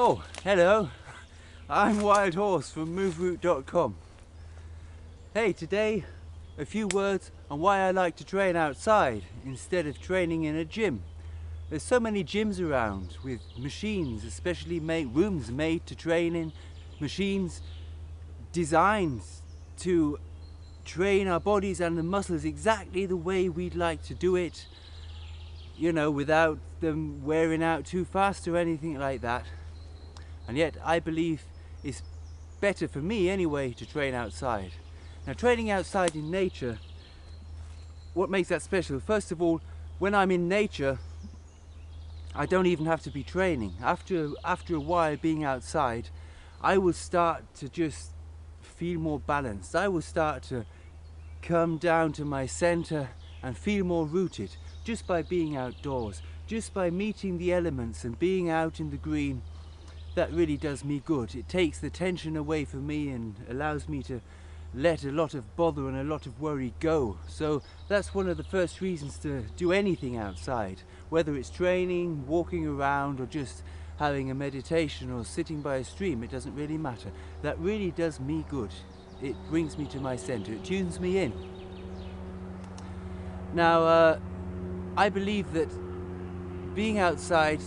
Oh, hello. I'm Wild Horse from moveroot.com. Hey, today a few words on why I like to train outside instead of training in a gym. There's so many gyms around with machines, especially rooms made to train in, machines designed to train our bodies and the muscles exactly the way we'd like to do it, you know, without them wearing out too fast or anything like that. And yet I believe it's better for me anyway to train outside. Now, training outside in nature, what makes that special? First of all, when I'm in nature, I don't even have to be training. After a while being outside, I will start to just feel more balanced. I will start to come down to my center and feel more rooted just by being outdoors, just by meeting the elements and being out in the green. That really does me good. It takes the tension away from me and allows me to let a lot of bother and a lot of worry go. So that's one of the first reasons to do anything outside, whether it's training, walking around, or just having a meditation or sitting by a stream. It doesn't really matter. That really does me good. It brings me to my center. It tunes me in. Now, I believe that being outside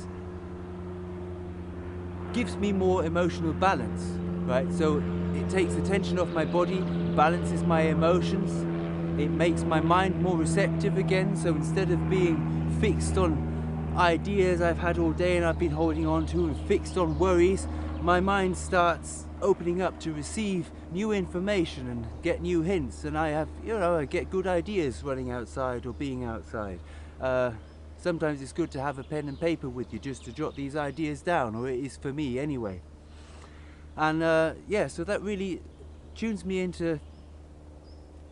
gives me more emotional balance, right? So it takes the tension off my body, balances my emotions, it makes my mind more receptive again. So instead of being fixed on ideas I've had all day and I've been holding on to and fixed on worries, my mind starts opening up to receive new information and get new hints, and I have, I get good ideas running outside or being outside. Sometimes it's good to have a pen and paper with you just to jot these ideas down, or it is for me anyway. And yeah, so that really tunes me into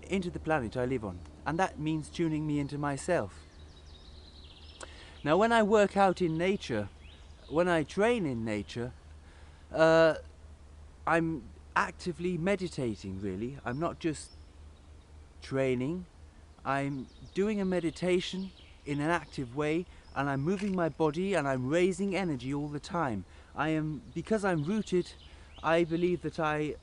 the planet I live on, and that means tuning me into myself. Now, when I work out in nature, when I train in nature, I'm actively meditating, really. I'm not just training, I'm doing a meditation in an active way, and I'm moving my body and I'm raising energy all the time. Because I'm rooted, I believe that I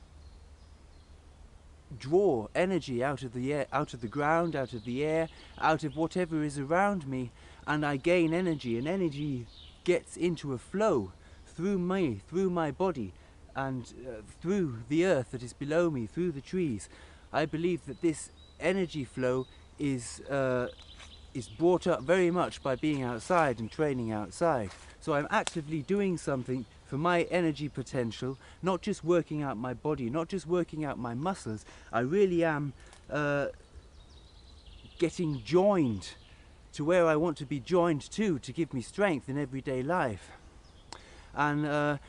draw energy out of the air, out of the ground, out of the air, out of whatever is around me, and I gain energy, and energy gets into a flow through me, through my body, and through the earth that is below me, through the trees. I believe that this energy flow is brought up very much by being outside and training outside. So I'm actively doing something for my energy potential, not just working out my body, not just working out my muscles. I really am getting joined to where I want to be joined to give me strength in everyday life. And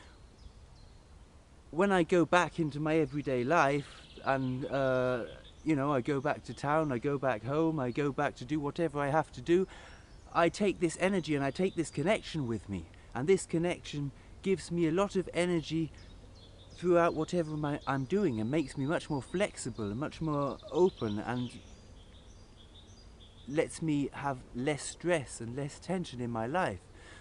when I go back into my everyday life and I go back to town, I go back home, I go back to do whatever I have to do, I take this energy and I take this connection with me, and this connection gives me a lot of energy throughout whatever I'm doing, and makes me much more flexible and much more open, and lets me have less stress and less tension in my life.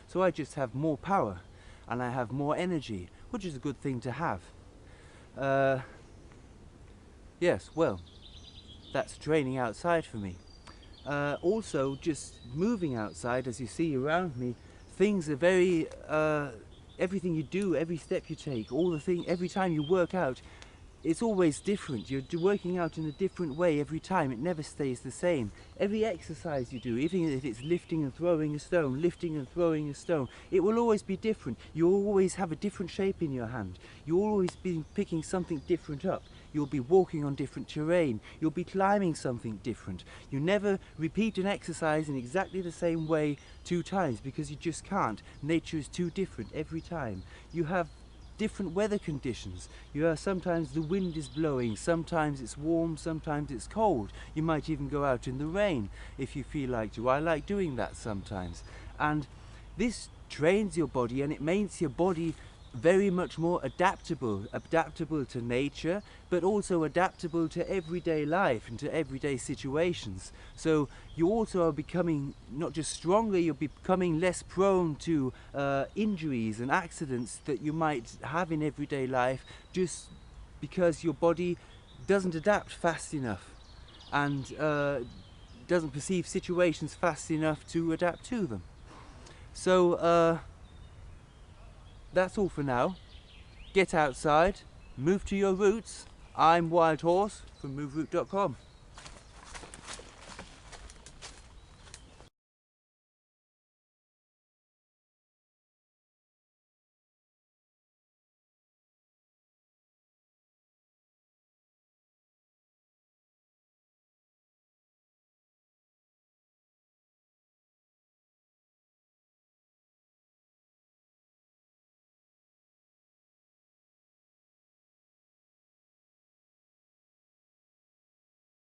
So I just have more power and I have more energy, which is a good thing to have. Yes, well, that's training outside for me. Also, just moving outside, as you see around me, things are very, everything you do, every step you take, every time you work out, it's always different. You're working out in a different way every time. It never stays the same. Every exercise you do, even if it's lifting and throwing a stone, lifting and throwing a stone, it will always be different. You'll always have a different shape in your hand. You'll always be picking something different up. You'll be walking on different terrain. You'll be climbing something different. You never repeat an exercise in exactly the same way 2 times, because you just can't. Nature is too different every time. You have different weather conditions. Sometimes the wind is blowing, sometimes it's warm, sometimes it's cold. You might even go out in the rain if you feel like to. I like doing that sometimes. And this trains your body, and it makes your body very much more adaptable to nature, but also adaptable to everyday life and to everyday situations. So you also are becoming not just stronger, you're becoming less prone to injuries and accidents that you might have in everyday life, just because your body doesn't adapt fast enough and doesn't perceive situations fast enough to adapt to them. So that's all for now. Get outside, move to your roots. I'm Wild Horse from moveroot.com.